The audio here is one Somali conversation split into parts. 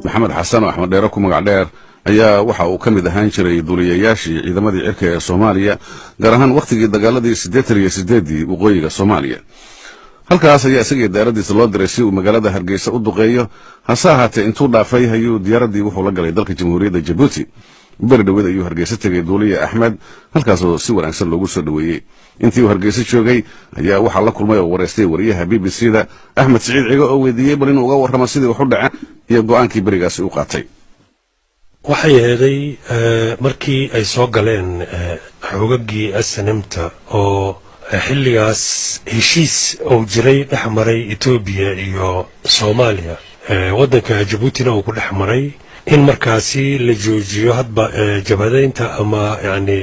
maxamed xasan oo axmed dheere ku magac dheer ayaa waxa uu ka mid ahaan jiray duuliyayaashii ciidamadii cirka ee Soomaaliya gaar ahaan waqtigii dagaaladii 88 waqooyiga Soomaaliya. halkaas ayaa isagii diyaaradiisa loo diray si uu magaalada Hargeysa u duqeeyo, hase ahaatee intuu dhaafay ayuu diyaaradii wuxuu la galay dalka Jamhuuriyadda Djibouti. bari dhaweed ayuu Hargeysa tagay duuliye Axmed, halkaasoo si wanaagsan loogu soo dhaweeyay. intii uu Hargeysa joogay ayaa waxaa la kulmay oo wareystay wariyaha BBC-da Axmed Saciid Ciga oo weydiiyay bal inuu uga warramo sidii wax u dhacay iyo go'aankii barigaasi u qaatay. waxay heeday markii ay soo galeen xoogagii SNM-ta oo xilligaas heshiis oo jiray dhexmaray Ethiopia iyo Soomaaliya, waddanka Djibouti-na uu ku dhexmaray in markaasi la joojiyo hadba jabhadaynta ama yani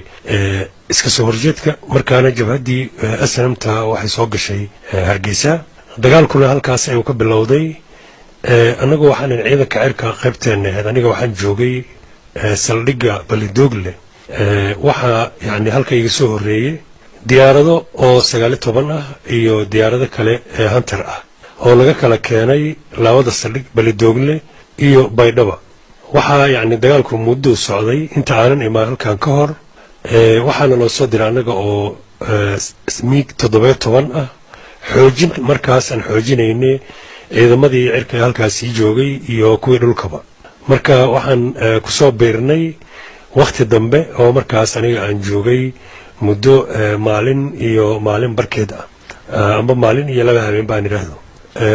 iska soo horjeedka. markaana jabhadii SNM-ta waxay soo gashay Hargeysa, dagaalkuna halkaas ayuu ka bilowday. anagu waxaan ciidanka cirka qaybteena ahayd, aniga waxaan joogay saldhigga Balidoogle. waxaa yani halka iga soo horeeyay diyaarado oo 19 ah iyo diyaarado kale ee Hunter ah oo laga kala keenay labada saldhig Balidoogle iyo Baydhabo. waxaa yani dagaalku muddo socday inta aanan imaan halkan ka hor. waxaana loo soo diray anaga oo MiG 17 ah, xoojin markaas aan xoojinaynay ciidamadii cirka halkaas joogay iyo kuwii dhulkaba. marka waxaan ku soo beernay waqti dambe oo markaas aniga aan joogay muddo maalin iyo maalin barkeed ah, amba maalin iyo laba habeen baan iraahdo.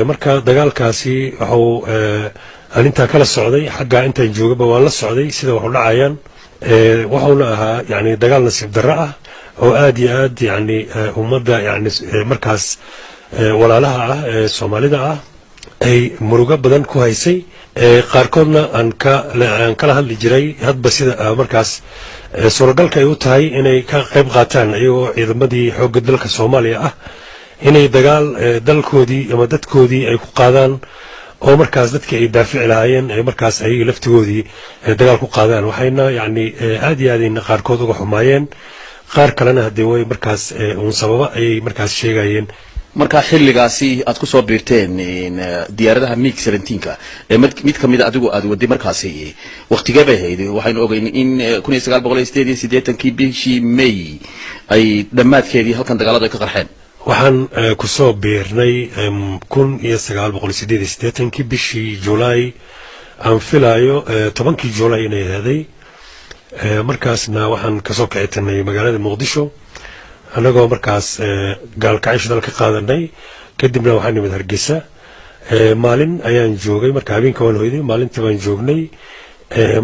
marka dagaalkaasi wuxuu arinta kala socday xagga intaan joogaba waan la socday sida wax u dhacayaan. wuxuuna ahaa yani dagaal nasiib darro ah oo aad iyo aad yani ummadda yani markaas walaalaha ah ee Soomaalida ah ay murugo badan ku haysay. qaarkoodna aan kala hadli jiray hadba sida markaas suuragalka ay u tahay inay ka qayb qaataan iyagoo ciidamadii xoogga dalka Soomaaliya ah inay dagaal dalkoodii ama dadkoodii ay ku qaadaan oo markaas dadka ay daafici lahaayeen ay markaas ay laftigoodii dagaal ku qaadaan. waxayna yani aad iyo aad in qaarkood uga xumaayeen, qaar kalena hadee way markaas uun sababa ay markaas sheegayeen. marka xilligaasi aad ku soo biirteen diyaaradaha MiG 17ka mid kamid adigu aad waday markaasi waqtigee bay ahayd? waxaynu ogeyn in 1988 bishii May ay dhamaadkeedii halkan dagaalada ay ka qarxeen. waxaan ku soo biirnay 1988 bishii July, aan filayo 10kii July inay ahayd. markaasna waxaan ka soo kicitanay magaalada Muqdisho anagoo markaas gaalkacyo dalka qaadanay. kadibna waxaan nimid Hargeysa. maalin ayaan joogay, marka habeenka waan hoyday, maalintii baan joognay.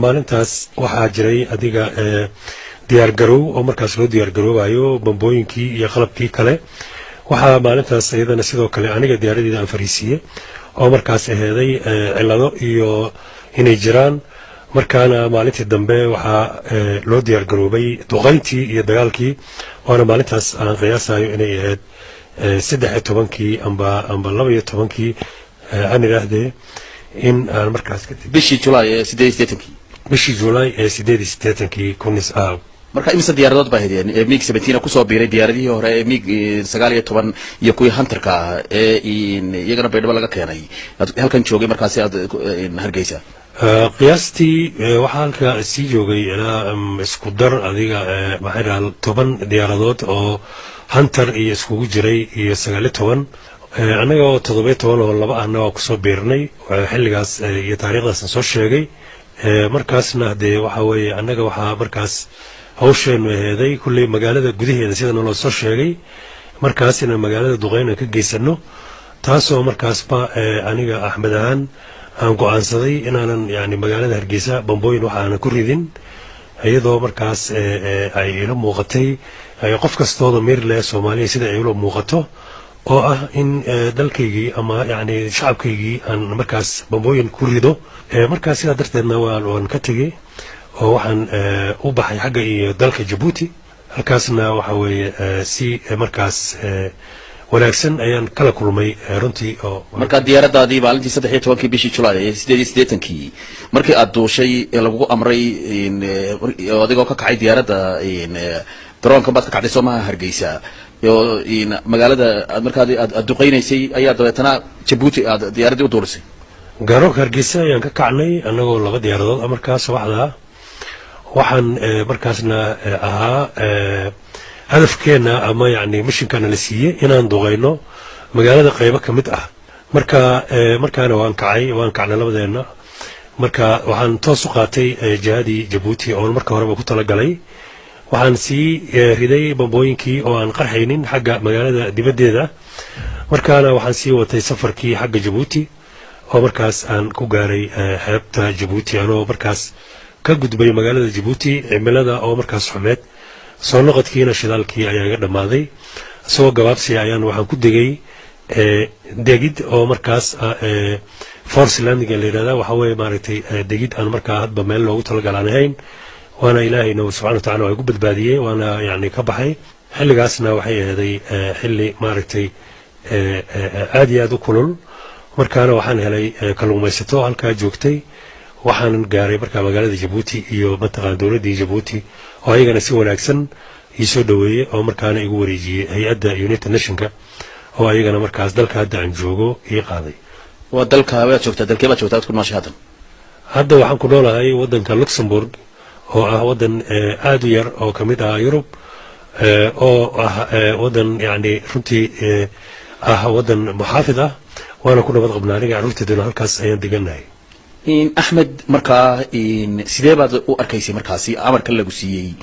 maalintaas waxaa jiray adiga diyaar garow oo markaas loo diyaar garoobayo bambooyinkii iyo qalabkii kale. waxaa maalintaas iyadana sidoo kale aniga diyaaradeeda aan fariisiiyey oo markaas aheeday cilado iyo inay jiraan. markaana maalintii dambe waxaa loo diyaar garoobay duqayntii iyo dagaalkii, waana maalintaas aan qiyaasayo inay ahayd 13kii amba 12kii aan idhaahdee in aan markaas bishii July 88kii bishii July 88kii marka imisa diyaaradood baa hedeen MiG 17 ku soo biiray diyaaradihii hore ee MiG 19 iyo kuwii Hunter-ka ee iyagana Baydhabo laga keenay halkan joogay markaas aad Hargeysa. qiyaastii waxaa halka sii joogay ilaa isku dar adiga maxay 10 diyaaradood oo Hunter iyo iskugu jiray iyo 19. anaga oo 17 oo laba ahna waa ku soo biirnay xilligaas iyo taariikhdaas soo sheegay. markaasna hadee waxa weeye anaga waxaa markaas hawsheenu aheeday kulley magaalada gudaheeda sida loo soo sheegay, markaasina magaalada duqeyna ka geysano. taasoo markaasba aniga Axmed ahaan aan go'aansaday inaanan yani magaalada Hargeysa bambooyin waxa aan ku ridin, iyadoo markaas ay ila muuqatay qof kastoo meer leh Soomaaliya sida ay ula muuqato oo ah in dalkaygii ama yani shacabkaygii aan markaas bambooyin ku rido. markaas sida darteedna waan ka tagay oo waxaan u baxay xagga iyo dalka Djibouti. halkaasna waxa weeye si markaas wanaagsan ayaan kala kulmay runtii. oo marka diyaaradaadii maalintii 13kii bishii July 88kii markii aad duushay lagu amray adigoo ka kacay diyaaradda daroonka baad ka kacday Soomaha Hargeysa iyo magaalada markaad aad duqeynaysay ayaa dabeetana Djibouti aad diyaaradii u duulisay. garoonka Hargeysa ayaan ka kacnay annagoo laba diyaaradood markaas waxda waxaan markaasna ahaa hadafkeena ama yani mishinkana la siiyay inaan duqeyno magaalada qaybo ka mid ah markaana waan kacnay labadeena marka waxaan toos u qaatay jihadii Djibouti oo marka horeba ku talagalay waxaan sii riday bambooyinkii oo aan qarxaynin xagga magaalada dibadeeda markaana waxaan sii watay safarkii xagga Djibouti oo markaas aan ku gaaray xeebta Djibouti anoo markaas ka gudbay magaalada Djibouti cimilada oo markaas xumeed soo noqodkiina shidaalkii ayaa iga dhamaaday soo gabaabsi ayaan waxaan ku degay degid oo markaas force landing la yiraahdo waxa weeye maaragtay degid aan markaa hadba meel loogu talagalaanayn waana ilaahayna subxaanahu wa ta'aala waa igu badbaadiyay waana yani ka baxay xilligaasna waxay ahaday xilli maaragtay aad iyo aad u kulul markaana waxaan helay kalluumaysato halkaa joogtay waxaan gaaray markaa magaalada Djibouti iyo mataqaan dowladda Djibouti oo ayagana si wanaagsan ii soo dhaweeyay oo markaana igu wareejiyay hay'adda United Nationska oo ayagana markaas dalka hadda aan joogo ii qaaday waa dalka waa joogtaa ku nooshahay hadda waxaan ku noolahay wadanka Luxembourg oo ah wadan aad u yar oo kamid ah Yurub oo ah wadan yani runtii ah wadan muxaafid ah waana ku nabad qabnaa aniga carruurteeduna halkaas ayaan deganahay Ahmed markaa sidee baad u arkaysay markaasi amarka lagu siiyay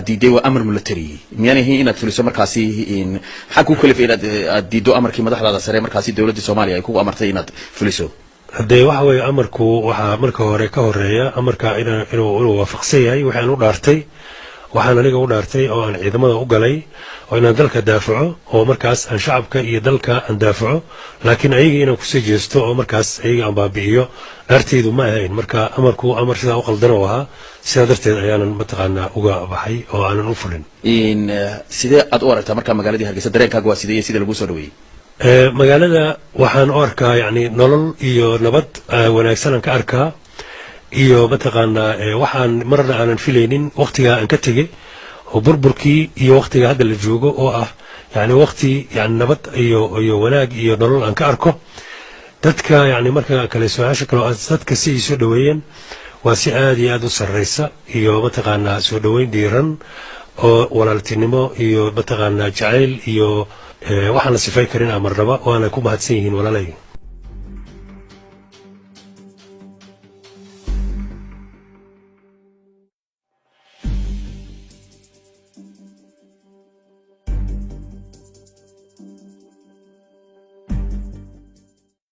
diiday waa amar military miyanahay inaad fuliso markaasi xaq ku kale inaad diido amarkii madaxda sare markaasi dawladda Soomaaliya ay ku amartay inaad fuliso hadee waxa way amarku waxa marka hore ka horeeya amarka inuu waafaqsan yahay waxaan u dhaartay waxaan aniga u dhaartay oo aan ciidamada u galay oo inaan dalka daafaco oo markaas aan shacabka iyo dalka aan daafaco laakiin ayaga inaan ku soo jeesto oo markaas ayaga aan baabi'iyo dhaartaydu ma ahayn marka amarku amar sida u qaldan oo ahaa sida darteed ayaanan mataqaanaa uga baxay oo aanan u fulin sidee aad u aragtaa marka magaaladii Hargeysa dareenkaaga waa sidee sida lagu soo dhaweeyay magaalada waxaan u arkaa yani nolol iyo nabad wanaagsan aan ka arkaa iyo mataqaanaa waxaan marna aanan filaynin waqtiga aan ka tegay oo burburkii iyo waqtiga hadda la joogo oo ah yani waqti yani nabad iyo wanaag iyo nolol aan ka arko dadka yani marka kale su'aasha kale dadka si soo dhaweeyeen waa si aad iyo aad u sarreysa iyo mataqaanaa soo dhaweyn diiran oo walaaltinimo iyo mataqaanaa jacayl iyo waxaan la sifay karin amarnaba waana ku mahadsan yihiin walaalay